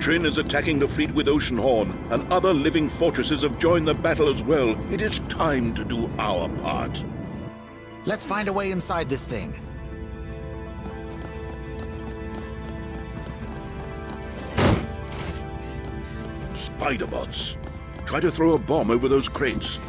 Trin is attacking the fleet with Oceanhorn, and other living fortresses have joined the battle as well. It is time to do our part. Let's find a way inside this thing. Spider-bots. Try to throw a bomb over those crates.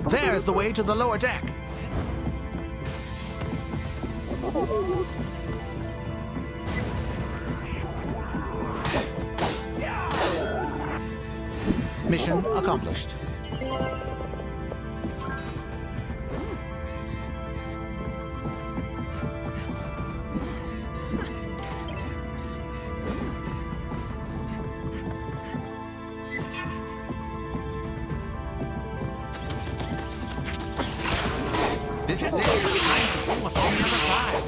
There's the way to the lower deck. Mission accomplished. This is it. Time to see what's on the other side.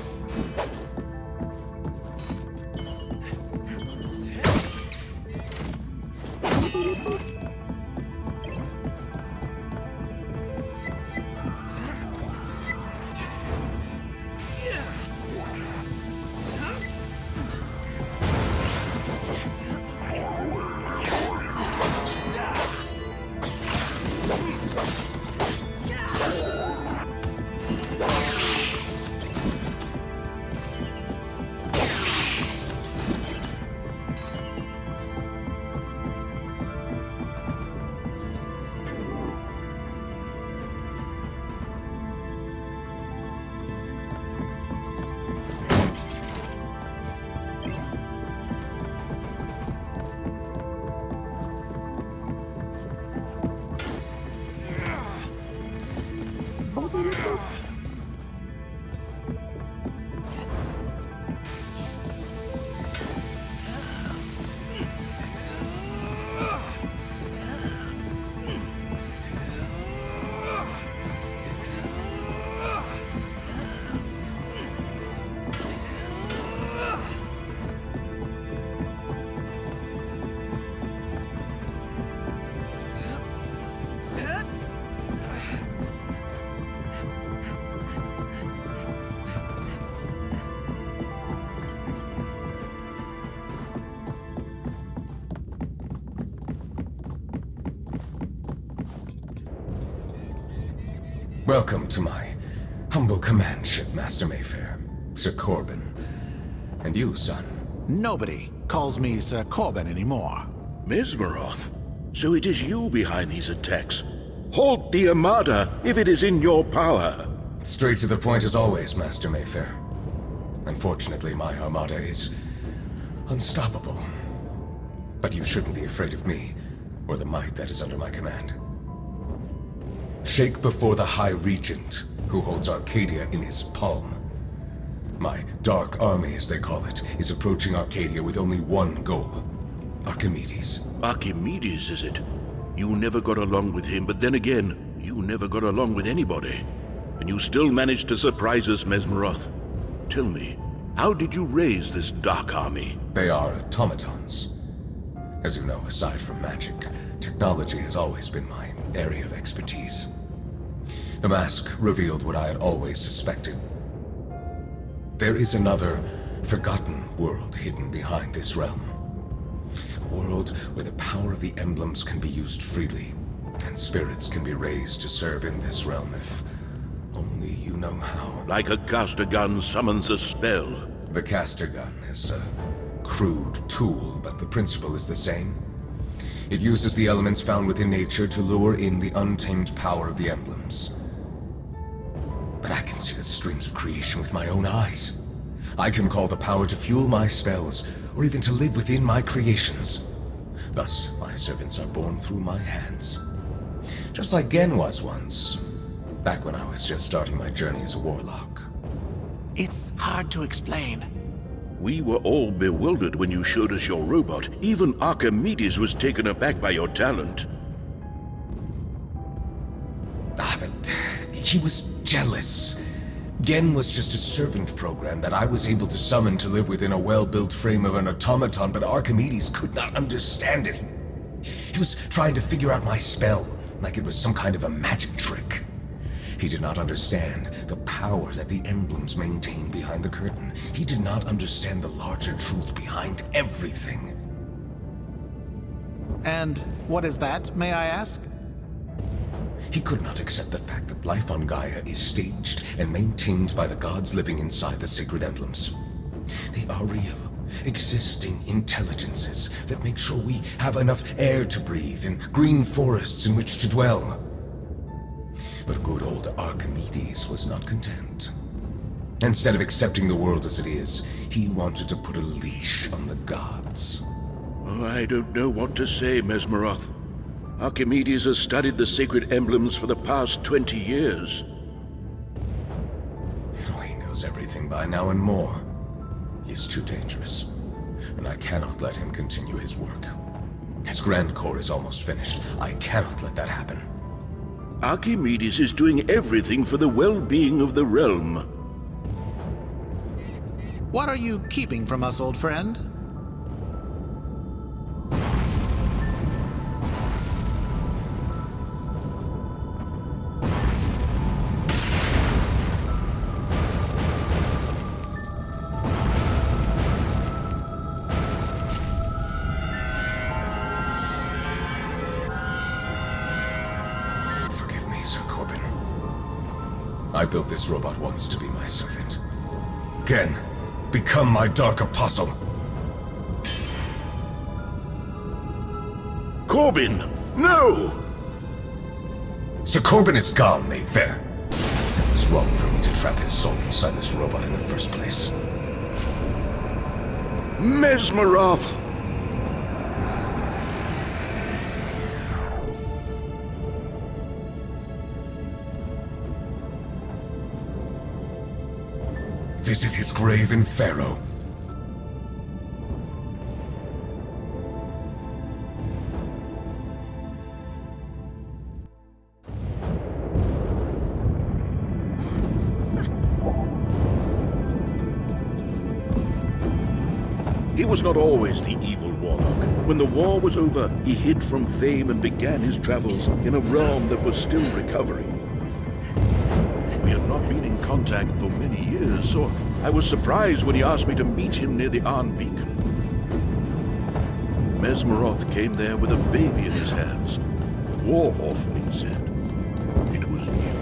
Welcome to my humble command ship, Master Mayfair, Sir Corbin. And you, son. Nobody calls me Sir Corbin anymore. Mesmeroth, so it is you behind these attacks. Halt the Armada if it is in your power. Straight to the point as always, Master Mayfair. Unfortunately, my Armada is unstoppable. But you shouldn't be afraid of me, or the might that is under my command. Shake before the High Regent, who holds Arcadia in his palm. My Dark Army, as they call it, is approaching Arcadia with only one goal. Archimedes. Archimedes, is it? You never got along with him, but then again, you never got along with anybody. And you still managed to surprise us, Mesmeroth. Tell me, how did you raise this Dark Army? They are automatons. As you know, aside from magic, technology has always been my area of expertise. The mask revealed what I had always suspected. There is another, forgotten world hidden behind this realm. A world where the power of the emblems can be used freely, and spirits can be raised to serve in this realm if only you know how. Like a caster gun summons a spell. The caster gun is a crude tool, but the principle is the same. It uses the elements found within nature to lure in the untamed power of the emblems. But I can see the streams of creation with my own eyes. I can call the power to fuel my spells, or even to live within my creations. Thus, my servants are born through my hands. Just like Gen was once, back when I was just starting my journey as a warlock. It's hard to explain. We were all bewildered when you showed us your robot. Even Archimedes was taken aback by your talent. But he was jealous. Gen was just a servant program that I was able to summon to live within a well-built frame of an automaton, but Archimedes could not understand it. He was trying to figure out my spell, like it was some kind of a magic trick. He did not understand the power that the emblems maintain behind the curtain. He did not understand the larger truth behind everything. And what is that, may I ask? He could not accept the fact that life on Gaia is staged and maintained by the gods living inside the sacred emblems. They are real, existing intelligences that make sure we have enough air to breathe and green forests in which to dwell. But good old Archimedes was not content. Instead of accepting the world as it is, he wanted to put a leash on the gods. Oh, I don't know what to say, Mesmeroth. Archimedes has studied the sacred emblems for the past 20 years. Oh, he knows everything by now and more. He's too dangerous, and I cannot let him continue his work. His Grand Core is almost finished. I cannot let that happen. Archimedes is doing everything for the well-being of the realm. What are you keeping from us, old friend? I built this robot once to be my servant. Gen, become my Dark Apostle. Corbin, no! Sir Corbin is gone, Mayfair. It was wrong for me to trap his soul inside this robot in the first place. Mesmeroth! Visit his grave in Pharaoh. He was not always the evil warlock. When the war was over, he hid from fame and began his travels in a realm that was still recovering. We had not been in contact for many years, so I was surprised when he asked me to meet him near the Arn Beacon. Mesmeroth came there with a baby in his hands. A war orphan, he said. It was you.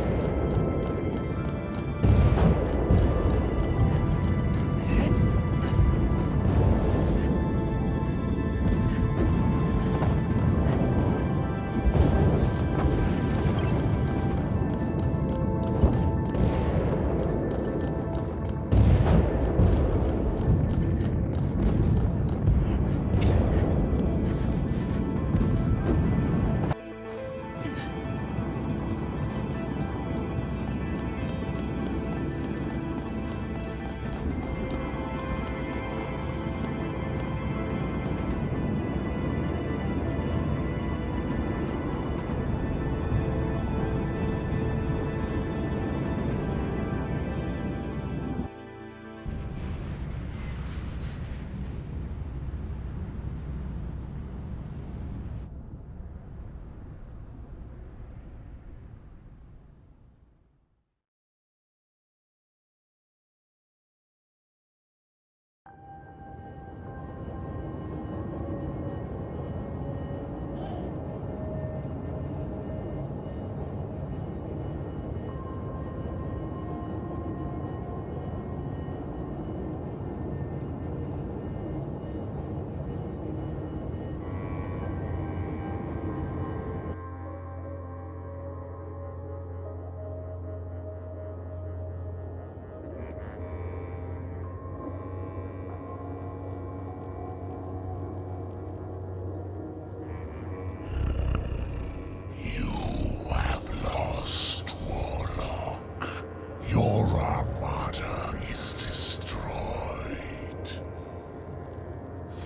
is destroyed.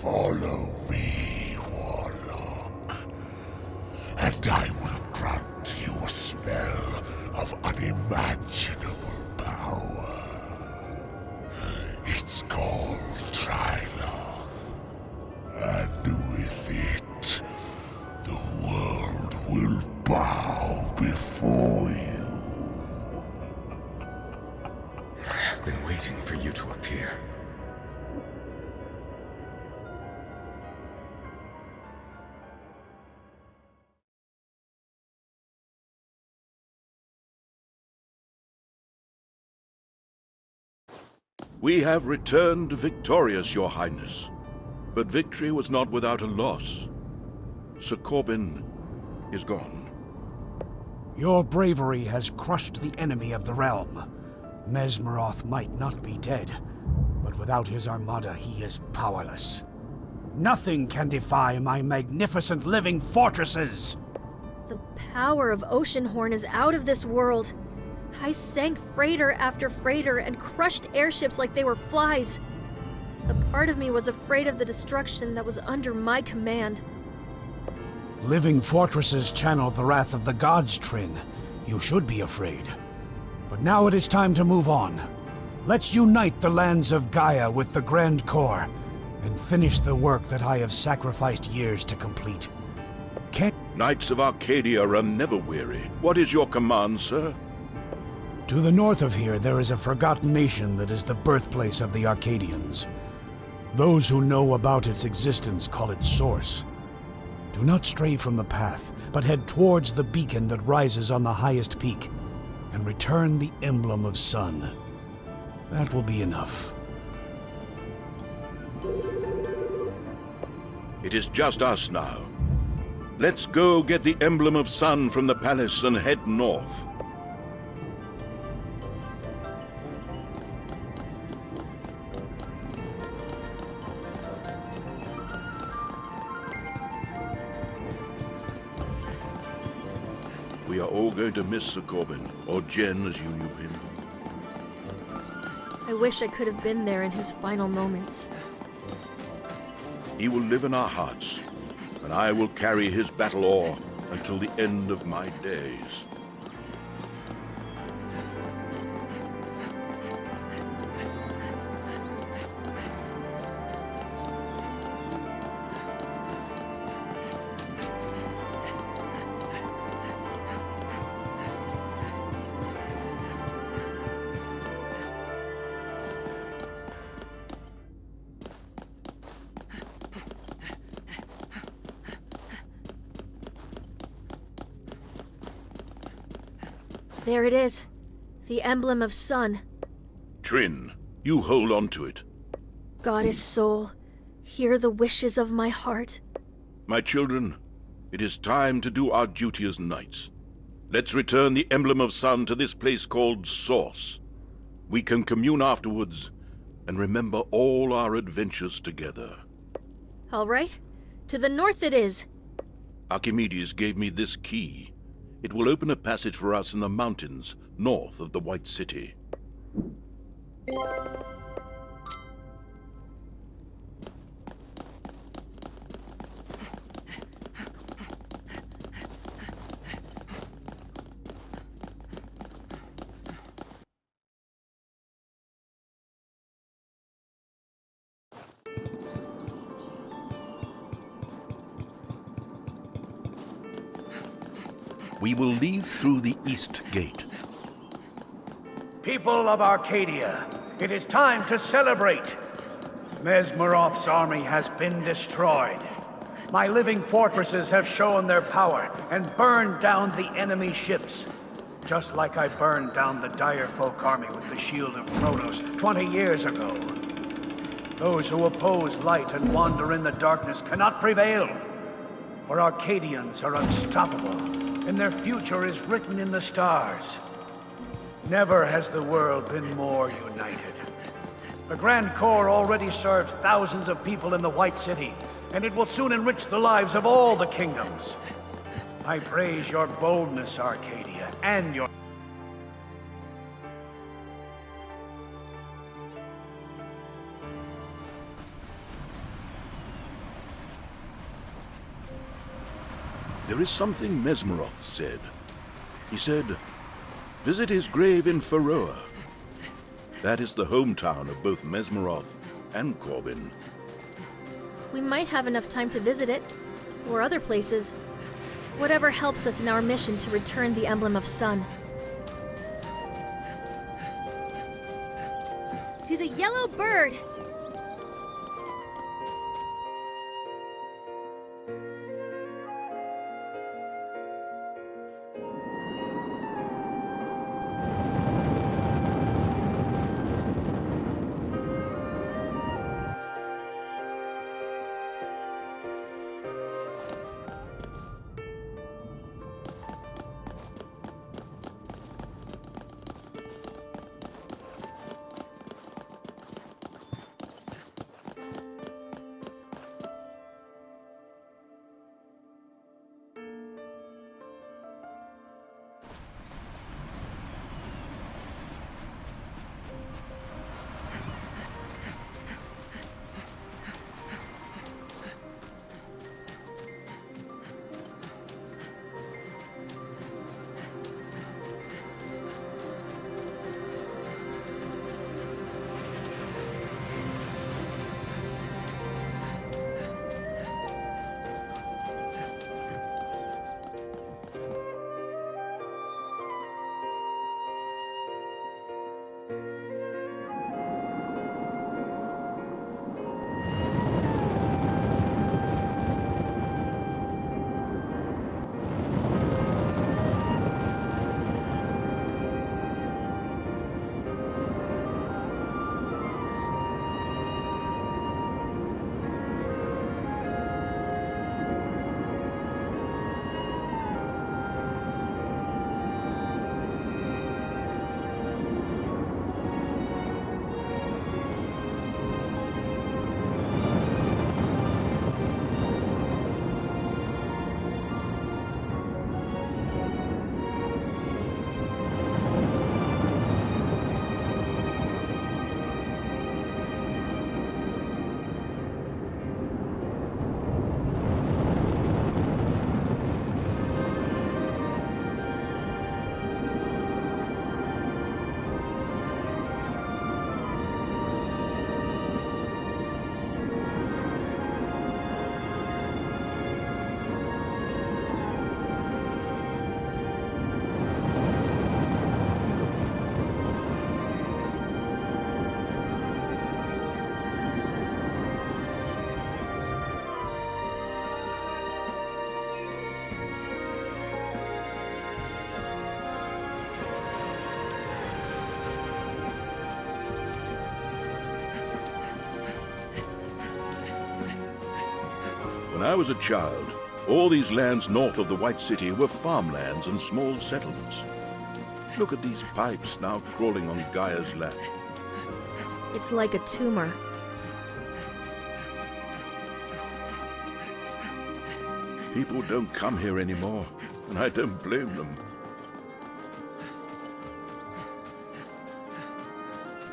Follow me, Warlock, and I will grant you a spell of unimaginable power. It's called Trilov, and with it, the world will bow before you. I have been waiting for you to appear. We have returned victorious, Your Highness. But victory was not without a loss. Sir Corbin is gone. Your bravery has crushed the enemy of the realm. Mesmeroth might not be dead, but without his armada he is powerless. Nothing can defy my magnificent living fortresses! The power of Oceanhorn is out of this world. I sank freighter after freighter and crushed airships like they were flies. A part of me was afraid of the destruction that was under my command. Living fortresses channel the wrath of the gods, Trin. You should be afraid. But now it is time to move on. Let's unite the lands of Gaia with the Grand Core and finish the work that I have sacrificed years to complete. Knights of Arcadia are never weary. What is your command, sir? To the north of here, there is a forgotten nation that is the birthplace of the Arcadians. Those who know about its existence call it Source. Do not stray from the path, but head towards the beacon that rises on the highest peak, and return the emblem of sun. That will be enough. It is just us now. Let's go get the emblem of sun from the palace and head north. We are all going to miss Sir Corbin, or Jen as you knew him. I wish I could have been there in his final moments. He will live in our hearts, and I will carry his battle ore until the end of my days. There it is. The emblem of sun. Trin, you hold on to it. Goddess soul, hear the wishes of my heart. My children, it is time to do our duty as knights. Let's return the emblem of sun to this place called Source. We can commune afterwards and remember all our adventures together. All right. To the north it is. Archimedes gave me this key. It will open a passage for us in the mountains north of the White City. We will leave through the east gate. People of Arcadia, it is time to celebrate. Mesmeroth's army has been destroyed. My living fortresses have shown their power and burned down the enemy ships. Just like I burned down the dire folk army with the shield of Kronos 20 years ago. Those who oppose light and wander in the darkness cannot prevail. For Arcadians are unstoppable, and their future is written in the stars. Never has the world been more united. The Grand Core already serves thousands of people in the White City, and it will soon enrich the lives of all the kingdoms. I praise your boldness, Arcadia, and your... There is something Mesmeroth said. He said, visit his grave in Faroa. That is the hometown of both Mesmeroth and Corbin. We might have enough time to visit it, or other places. Whatever helps us in our mission to return the Emblem of Sun. To the Yellow Bird! When I was a child, all these lands north of the White City were farmlands and small settlements. Look at these pipes now crawling on Gaia's lap. It's like a tumor. People don't come here anymore, and I don't blame them.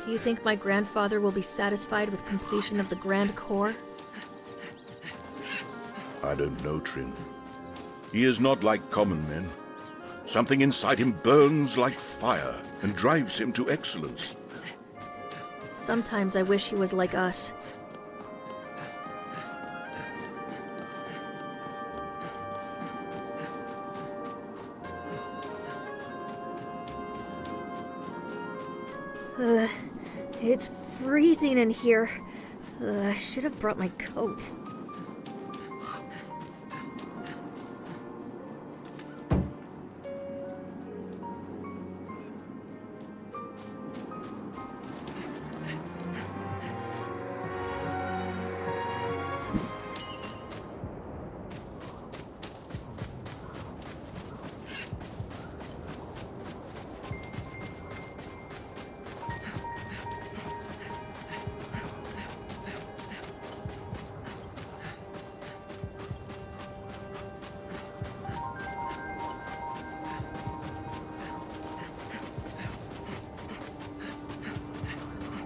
Do you think my grandfather will be satisfied with completion of the Grand Core? I don't know, Trin. He is not like common men. Something inside him burns like fire and drives him to excellence. Sometimes I wish he was like us. It's freezing in here. I should have brought my coat.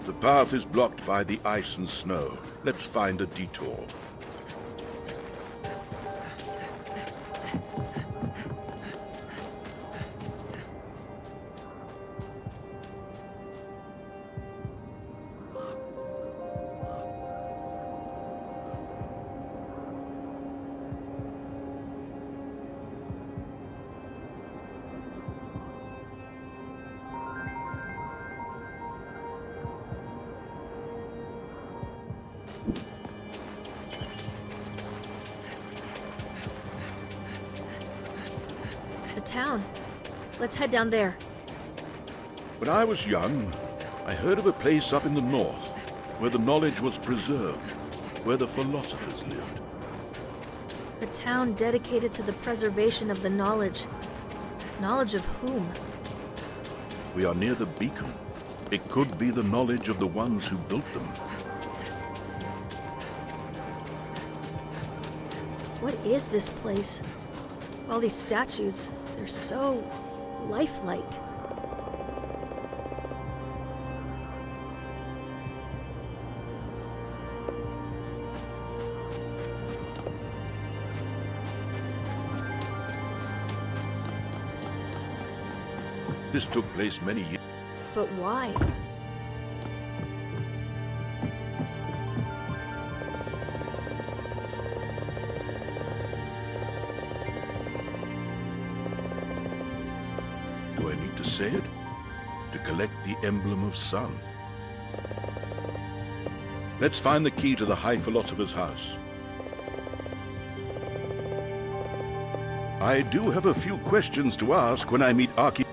The path is blocked by the ice and snow. Let's find a detour. A town. Let's head down there. When I was young, I heard of a place up in the north where the knowledge was preserved, where the philosophers lived. A town dedicated to the preservation of the knowledge. Knowledge of whom? We are near the beacon. It could be the knowledge of the ones who built them. What is this place? All these statues, they're so lifelike. This took place many years. But why? Do I need to say it? To collect the emblem of sun. Let's find the key to the High Philosopher's house. I do have a few questions to ask when I meet Archie.